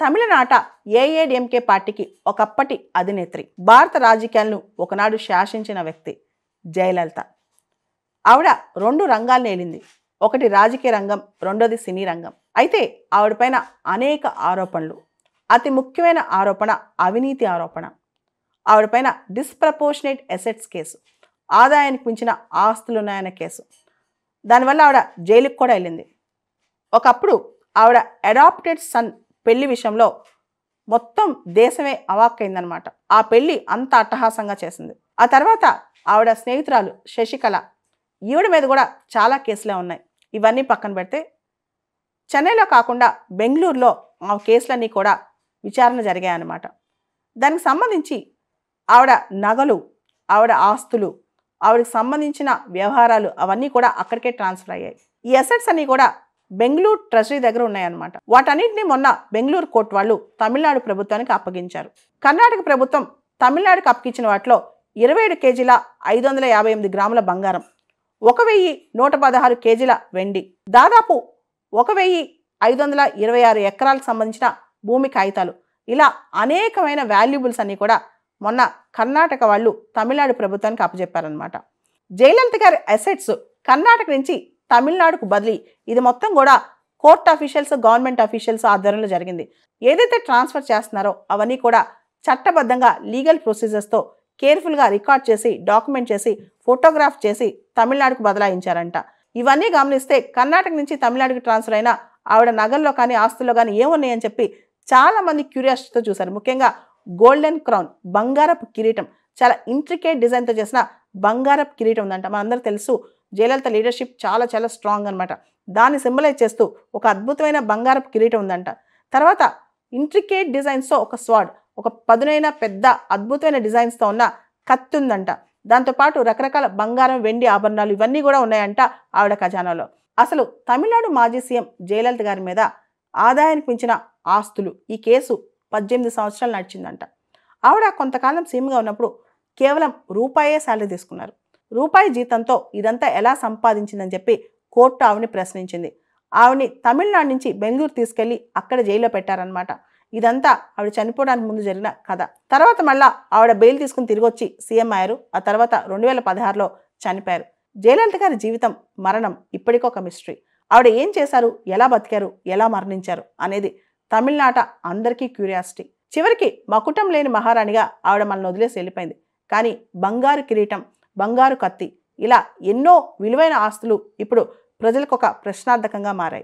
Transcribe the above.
తమిళనాట ఏఐఏడీఎంకే పార్టీకి ఒకప్పటి అధినేత్రి, భారత రాజకీయాలను ఒకనాడు శాసించిన వ్యక్తి జయలలిత. ఆవిడ రెండు రంగాలను ఏలింది. ఒకటి రాజకీయ రంగం, రెండోది సినీ రంగం. అయితే ఆవిడపైన అనేక ఆరోపణలు. అతి ముఖ్యమైన ఆరోపణ అవినీతి ఆరోపణ. ఆవిడపైన డిస్ప్రపోర్షనేట్ అసెట్స్ కేసు, ఆదాయానికి మించిన ఆస్తులున్నాయన్న కేసు. దానివల్ల ఆవిడ జైలుకు కూడా వెళ్ళింది. ఒకప్పుడు ఆవిడ అడాప్టెడ్ సన్ పెళ్లి విషయంలో మొత్తం దేశమే అవాక్కైందనమాట. ఆ పెళ్లి అంత అట్టహాసంగా చేసింది. ఆ తర్వాత ఆవిడ స్నేహితురాలు శశికళ, ఈవిడ మీద కూడా చాలా కేసులే ఉన్నాయి. ఇవన్నీ పక్కన పెడితే చెన్నైలో కాకుండా బెంగళూరులో ఆ కేసులన్నీ కూడా విచారణ జరిగాయన్నమాట. దానికి సంబంధించి ఆవిడ నగలు, ఆవిడ ఆస్తులు, ఆవిడకి సంబంధించిన వ్యవహారాలు అవన్నీ కూడా అక్కడికే ట్రాన్స్ఫర్ అయ్యాయి. ఈ అసెట్స్ అన్నీ కూడా బెంగళూరు ట్రెజరీ దగ్గర ఉన్నాయన్నమాట. వాటన్నింటినీ మొన్న బెంగళూరు కోర్టు వాళ్ళు తమిళనాడు ప్రభుత్వానికి అప్పగించారు. కర్ణాటక ప్రభుత్వం తమిళనాడుకు అప్పగించిన వాటిలో 27 కేజీల 558 గ్రాముల బంగారం, 1116 కేజీల వెండి, దాదాపు 1526 ఎకరాలకు సంబంధించిన భూమి కాగితాలు, ఇలా అనేకమైన వాల్యుబుల్స్ అన్నీ కూడా మొన్న కర్ణాటక వాళ్ళు తమిళనాడు ప్రభుత్వానికి అప్పచెప్పారనమాట. జయలలిత గారి అసెట్స్ కర్ణాటక నుంచి తమిళనాడుకు బదిలీ, ఇది మొత్తం కూడా కోర్ట్ అఫీషియల్స్, గవర్నమెంట్ అఫీషియల్స్ ఆధ్వర్యంలో జరిగింది. ఏదైతే ట్రాన్స్ఫర్ చేస్తున్నారో అవన్నీ కూడా చట్టబద్ధంగా లీగల్ ప్రొసీజర్స్తో కేర్ఫుల్గా రికార్డ్ చేసి, డాక్యుమెంట్ చేసి, ఫోటోగ్రాఫ్ చేసి తమిళనాడుకు బదలాయించారంట. ఇవన్నీ గమనిస్తే కర్ణాటక నుంచి తమిళనాడుకు ట్రాన్స్ఫర్ అయిన ఆవిడ నగల్లో కానీ ఆస్తుల్లో కానీ ఏమున్నాయని చెప్పి చాలామంది క్యూరియాసిటీతో చూశారు. ముఖ్యంగా గోల్డెన్ క్రౌన్, బంగారపు కిరీటం, చాలా ఇంట్రికేట్ డిజైన్తో చేసిన బంగారపు కిరీటం ఉందంట. మనందరూ తెలుసు జయలలిత లీడర్షిప్ చాలా చాలా స్ట్రాంగ్ అనమాట. దాన్ని సింబలైజ్ చేస్తూ ఒక అద్భుతమైన బంగారపు కిరీటం ఉందంట. తర్వాత ఇంట్రికేట్ డిజైన్స్తో ఒక స్వాడ్, ఒక పదునైన పెద్ద అద్భుతమైన డిజైన్స్తో ఉన్న కత్తి ఉందంట. దాంతోపాటు రకరకాల బంగారం, వెండి ఆభరణాలు ఇవన్నీ కూడా ఉన్నాయంట ఆవిడ ఖజానాలో. అసలు తమిళనాడు మాజీ సీఎం జయలలిత గారి మీద ఆదాయానికి మించిన ఆస్తులు, ఈ కేసు 18 సంవత్సరాలు నడిచిందంట. ఆవిడ కొంతకాలం సీఎంగా ఉన్నప్పుడు కేవలం రూపాయే శాలరీ తీసుకున్నారు. రూపాయి జీతంతో ఇదంతా ఎలా సంపాదించిందని చెప్పి కోర్టు ఆవిడని ప్రశ్నించింది. ఆవిడని తమిళనాడు నుంచి బెంగళూరు తీసుకెళ్లి అక్కడ జైల్లో పెట్టారనమాట. ఇదంతా ఆవిడ చనిపోవడానికి ముందు జరిగిన కథ. తర్వాత మళ్ళా ఆవిడ బెయిల్ తీసుకుని తిరిగి వచ్చి సీఎం అయ్యారు. ఆ తర్వాత 2016లో చనిపోయారు. జయలలిత గారి జీవితం, మరణం ఇప్పటికొక మిస్టరీ. ఆవిడ ఏం చేశారు, ఎలా బతికారు, ఎలా మరణించారు అనేది తమిళనాట అందరికీ క్యూరియాసిటీ. చివరికి మకుటం లేని మహారాణిగా ఆవిడ మనల్ని వదిలేసి వెళ్ళిపోయింది. కానీ బంగారు కిరీటం, బంగారు కత్తి, ఇలా ఎన్నో విలువైన ఆస్తులు ఇప్పుడు ప్రజలకు ఒక ప్రశ్నార్థకంగా మారాయి.